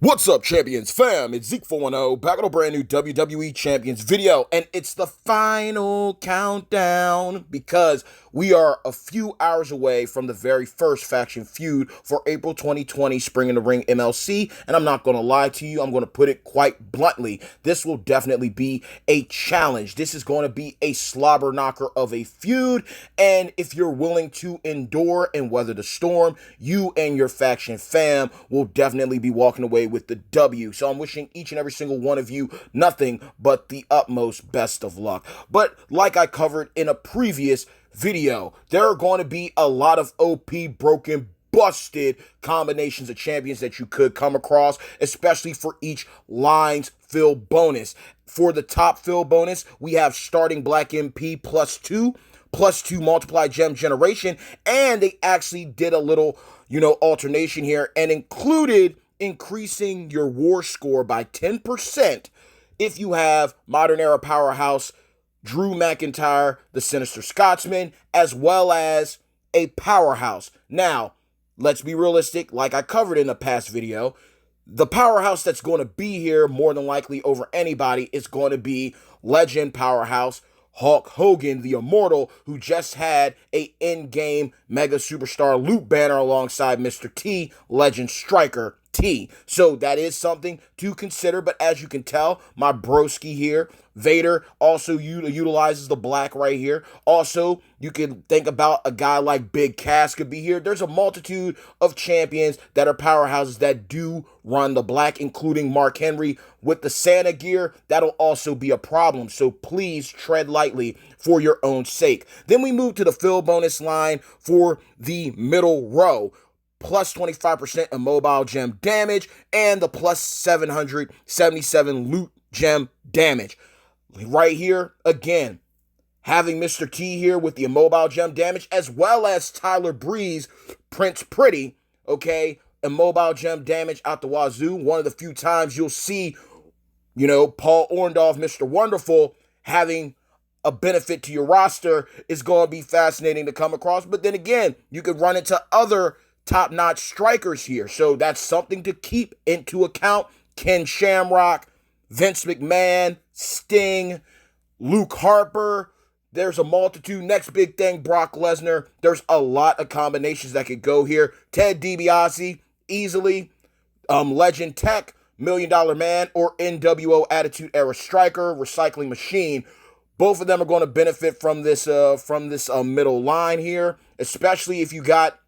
What's up, Champions fam? It's Z.E.K.E back on a brand new WWE Champions video, and it's the final countdown because we are a few hours away from the very first faction feud for April 2020 Spring in the Ring MLC, and I'm not going to lie to you, I'm going to put it quite bluntly. This will definitely be a challenge. This is going to be a slobber knocker of a feud, and if you're willing to endure and weather the storm, you and your faction fam will definitely be walking away with the W. So I'm wishing each and every single one of you nothing but the utmost best of luck. But like I covered in a previous video, there are going to be a lot of OP broken busted combinations of champions that you could come across, especially for each lines fill bonus. For the top fill bonus, we have starting Black MP +2 multiply gem generation, and they actually did a little alternation here and included increasing your war score by 10% if you have modern era powerhouse Drew McIntyre, the Sinister Scotsman, as well as a powerhouse. Now, let's be realistic, like I covered in a past video, the powerhouse that's going to be here more than likely over anybody is going to be legend powerhouse Hulk Hogan, the Immortal, who just had a in-game mega superstar loot banner alongside Mr. T, legend striker T. So that is something to consider, but as you can tell, my broski here, Vader, also utilizes the black right here. Also, you can think about a guy like Big Cass could be here. There's a multitude of champions that are powerhouses that do run the black, including Mark Henry with the Santa gear. That'll also be a problem, so please tread lightly for your own sake. Then we move to the fill bonus line for the middle row. Plus 25% immobile gem damage, and the plus 777 loot gem damage. Right here, again, having Mr. T here with the immobile gem damage, as well as Tyler Breeze, Prince Pretty, okay, immobile gem damage out the wazoo. One of the few times you'll see, Paul Orndorff, Mr. Wonderful, having a benefit to your roster is going to be fascinating to come across. But then again, you could run into other top-notch strikers here. So that's something to keep into account. Ken Shamrock, Vince McMahon, Sting, Luke Harper. There's a multitude. Next big thing, Brock Lesnar. There's a lot of combinations that could go here. Ted DiBiase, easily. Legend Tech, $1 Million Man, or NWO Attitude Era Striker, Recycling Machine. Both of them are going to benefit from this middle line here, especially if you got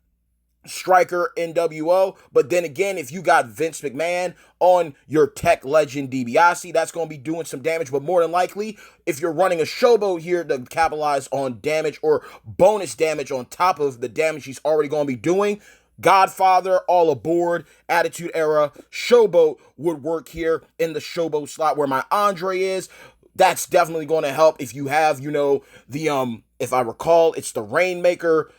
Striker NWO, but then again, if you got Vince McMahon on your Tech Legend DiBiase, that's going to be doing some damage, but more than likely, if you're running a showboat here to capitalize on damage or bonus damage on top of the damage he's already going to be doing, Godfather, All Aboard, Attitude Era, Showboat would work here in the Showboat slot where my Andre is. That's definitely going to help if you have, if I recall, it's the Rainmaker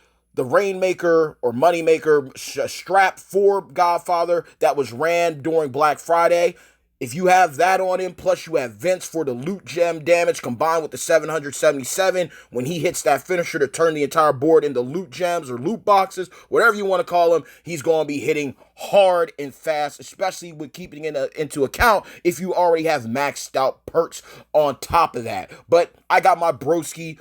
or Moneymaker strap for Godfather that was ran during Black Friday. If you have that on him, plus you have Vince for the loot gem damage combined with the 777, when he hits that finisher to turn the entire board into loot gems or loot boxes, whatever you want to call them, he's going to be hitting hard and fast, especially with keeping into account if you already have maxed out perks on top of that. But I got my broski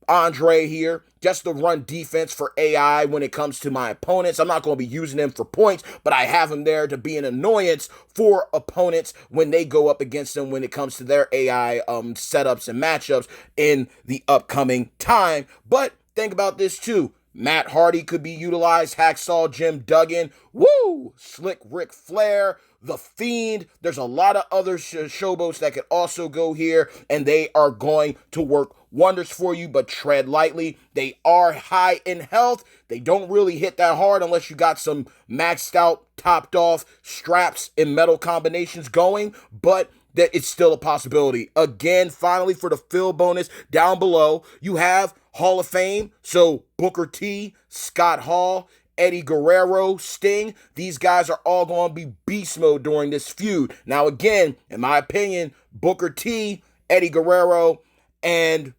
Andre here, just to run defense for AI when it comes to my opponents. I'm not going to be using him for points, but I have him there to be an annoyance for opponents when they go up against him when it comes to their AI setups and matchups in the upcoming time. But think about this too. Matt Hardy could be utilized, Hacksaw Jim Duggan, woo, Slick Ric Flair, The Fiend. There's a lot of other showboats that could also go here, and they are going to work wonders for you, but tread lightly. They are high in health. They don't really hit that hard unless you got some maxed out, topped off straps and metal combinations going, but that it's still a possibility. Again, finally, for the fill bonus down below, you have Hall of Fame, so Booker T, Scott Hall, Eddie Guerrero, Sting. These guys are all going to be beast mode during this feud. Now, again, in my opinion, Booker T, Eddie Guerrero, and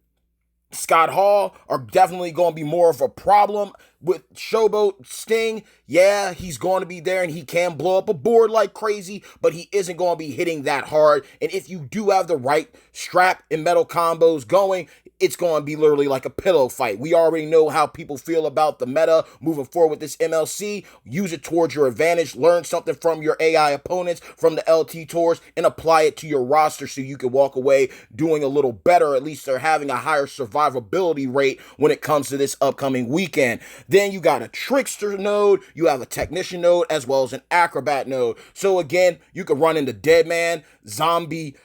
Scott Hall are definitely going to be more of a problem with Showboat Sting, yeah, he's going to be there and he can blow up a board like crazy, but he isn't going to be hitting that hard. And if you do have the right strap and metal combos going, it's going to be literally like a pillow fight. We already know how people feel about the meta moving forward with this MLC. Use it towards your advantage. Learn something from your AI opponents, from the LT tours, and apply it to your roster so you can walk away doing a little better. At least they're having a higher survivability rate when it comes to this upcoming weekend. Then you got a Trickster node, you have a Technician node, as well as an Acrobat node. So again, you can run into Deadman, Zombie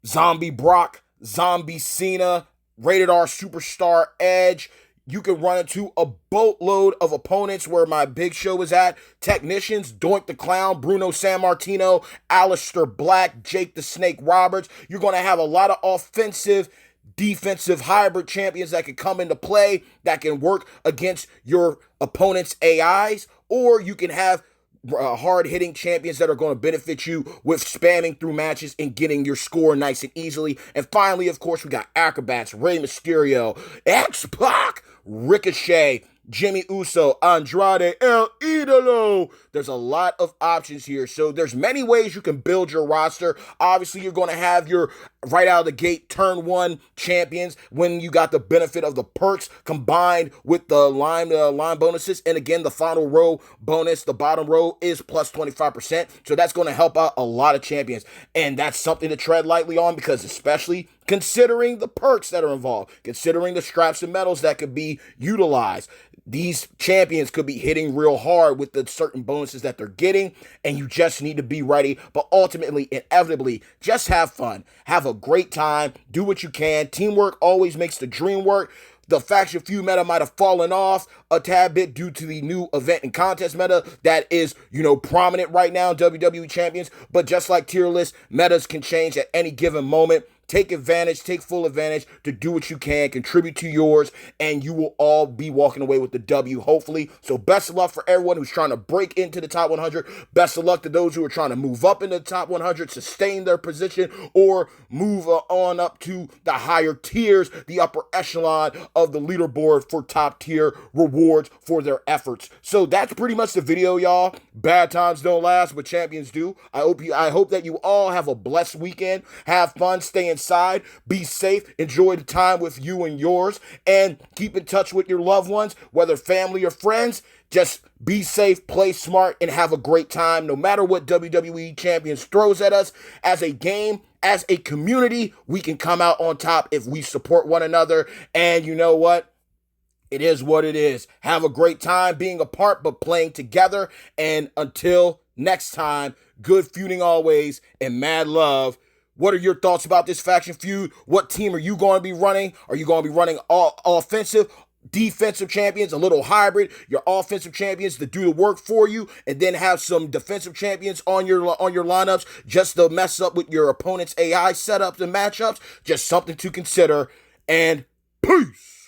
Brock, Zombie Cena, Rated R Superstar Edge. You can run into a boatload of opponents where my big show is at. Technicians, Doink the Clown, Bruno Sammartino, Aleister Black, Jake the Snake Roberts. You're going to have a lot of offensive, defensive hybrid champions that can come into play, that can work against your opponent's AIs, or you can have hard-hitting champions that are going to benefit you with spamming through matches and getting your score nice and easily. And finally, of course, we got Acrobats, Rey Mysterio, X-Pac, Ricochet, Jimmy Uso, Andrade El Idolo. There's a lot of options here. So there's many ways you can build your roster. Obviously, you're going to have your right out of the gate turn one champions when you got the benefit of the perks combined with the line bonuses. And again, the final row bonus, the bottom row is plus 25%. So that's going to help out a lot of champions. And that's something to tread lightly on, because especially considering the perks that are involved, considering the straps and medals that could be utilized, these champions could be hitting real hard with the certain bonuses that they're getting, and you just need to be ready. But ultimately, inevitably, just have fun. Have a great time. Do what you can. Teamwork always makes the dream work. The faction feud meta might have fallen off a tad bit due to the new event and contest meta that is, prominent right now in WWE Champions. But just like tier list, metas can change at any given moment. Take advantage, take full advantage to do what you can, contribute to yours, and you will all be walking away with the W, hopefully. So best of luck for everyone who's trying to break into the top 100. Best of luck to those who are trying to move up into the top 100, sustain their position, or move on up to the higher tiers, the upper echelon of the leaderboard for top tier rewards for their efforts. So that's pretty much the video, y'all. Bad times don't last, but champions do. I hope that you all have a blessed weekend. Have fun, stay inside, be safe, enjoy the time with you and yours, and keep in touch with your loved ones, whether family or friends. Just be safe, play smart, and have a great time. No matter what WWE Champions throws at us, as a game, as a community, we can come out on top if we support one another. And you know what? It is what it is. Have a great time being apart, but playing together. And until next time, good feuding always, and mad love. What are your thoughts about this faction feud? What team are you going to be running? Are you going to be running all offensive, defensive champions, a little hybrid, your offensive champions to do the work for you, and then have some defensive champions on your lineups just to mess up with your opponent's AI setups and matchups? Just something to consider. And peace.